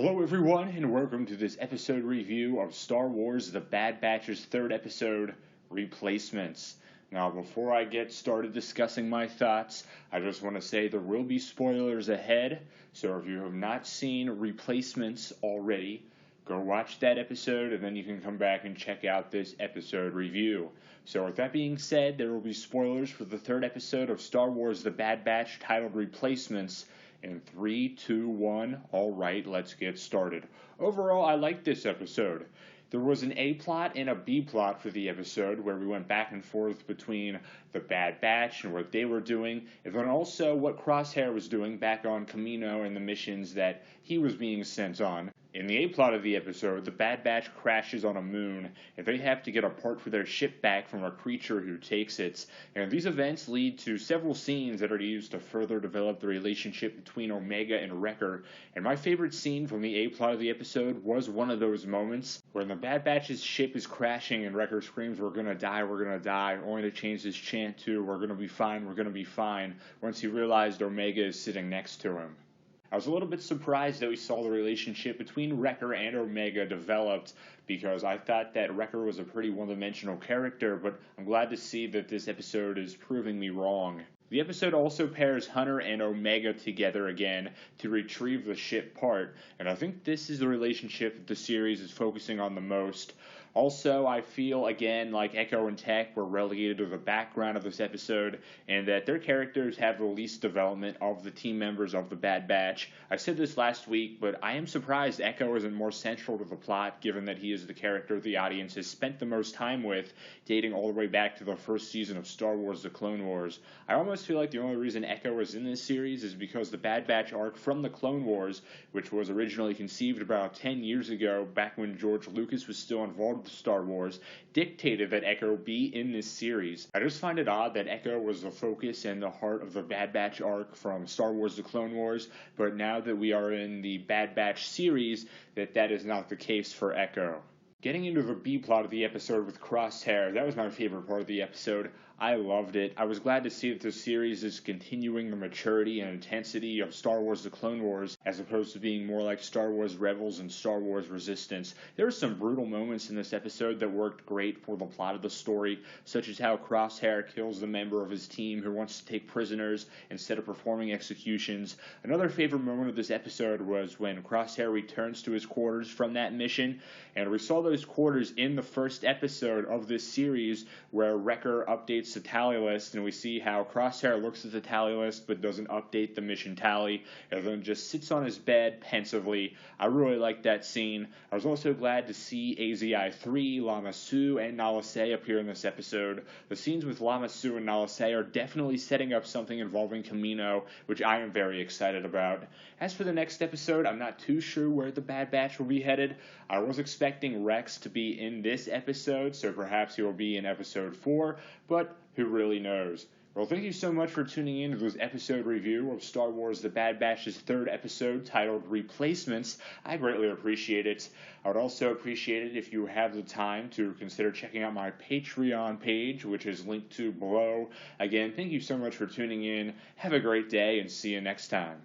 Hello everyone, and welcome to this episode review of Star Wars The Bad Batch's third episode, Replacements. Now, before I get started discussing my thoughts, I just want to say there will be spoilers ahead, so if you have not seen Replacements already, go watch that episode, and then you can come back and check out this episode review. So with that being said, there will be spoilers for the third episode of Star Wars The Bad Batch titled Replacements. In 3, 2, 1, alright, let's get started. Overall, I liked this episode. There was an A plot and a B plot for the episode where we went back and forth between the Bad Batch and what they were doing, and then also what Crosshair was doing back on Kamino and the missions that he was being sent on. In the A plot of the episode, the Bad Batch crashes on a moon, and they have to get a part for their ship back from a creature who takes it. And these events lead to several scenes that are used to further develop the relationship between Omega and Wrecker. And my favorite scene from the A plot of the episode was one of those moments when the Bad Batch's ship is crashing and Wrecker screams, "We're gonna die," only to change his chant to, "We're gonna be fine," once he realized Omega is sitting next to him. I was a little bit surprised that we saw the relationship between Wrecker and Omega developed, because I thought that Wrecker was a pretty one-dimensional character, but I'm glad to see that this episode is proving me wrong. The episode also pairs Hunter and Omega together again to retrieve the ship part, and I think this is the relationship that the series is focusing on the most. Also, I feel, again, like Echo and Tech were relegated to the background of this episode, and that their characters have the least development of the team members of the Bad Batch. I said this last week, but I am surprised Echo isn't more central to the plot, given that he is the character the audience has spent the most time with, dating all the way back to the first season of Star Wars The Clone Wars. I almost feel like the only reason Echo is in this series is because the Bad Batch arc from The Clone Wars, which was originally conceived about 10 years ago, back when George Lucas was still involved with Star Wars, dictated that Echo be in this series. I just find it odd that Echo was the focus and the heart of the Bad Batch arc from Star Wars The Clone Wars, but now that we are in the Bad Batch series, that is not the case for Echo. Getting into the B plot of the episode with Crosshair, that was my favorite part of the episode. I loved it. I was glad to see that the series is continuing the maturity and intensity of Star Wars The Clone Wars, as opposed to being more like Star Wars Rebels and Star Wars Resistance. There were some brutal moments in this episode that worked great for the plot of the story, such as how Crosshair kills the member of his team who wants to take prisoners instead of performing executions. Another favorite moment of this episode was when Crosshair returns to his quarters from that mission, and we saw those quarters in the first episode of this series where Wrecker updates the tally list, and we see how Crosshair looks at the tally list but doesn't update the mission tally, and then just sits on his bed pensively. I really liked that scene. I was also glad to see AZI-3, Lama Su, and Nala Se appear in this episode. The scenes with Lama Su and Nala Se are definitely setting up something involving Kamino, which I am very excited about. As for the next episode, I'm not too sure where the Bad Batch will be headed. I was expecting Rex to be in this episode, so perhaps he will be in episode 4, but who really knows? Well, thank you so much for tuning in to this episode review of Star Wars The Bad Batch's third episode titled Replacements. I greatly appreciate it. I would also appreciate it if you have the time to consider checking out my Patreon page, which is linked to below. Again, thank you so much for tuning in. Have a great day, and see you next time.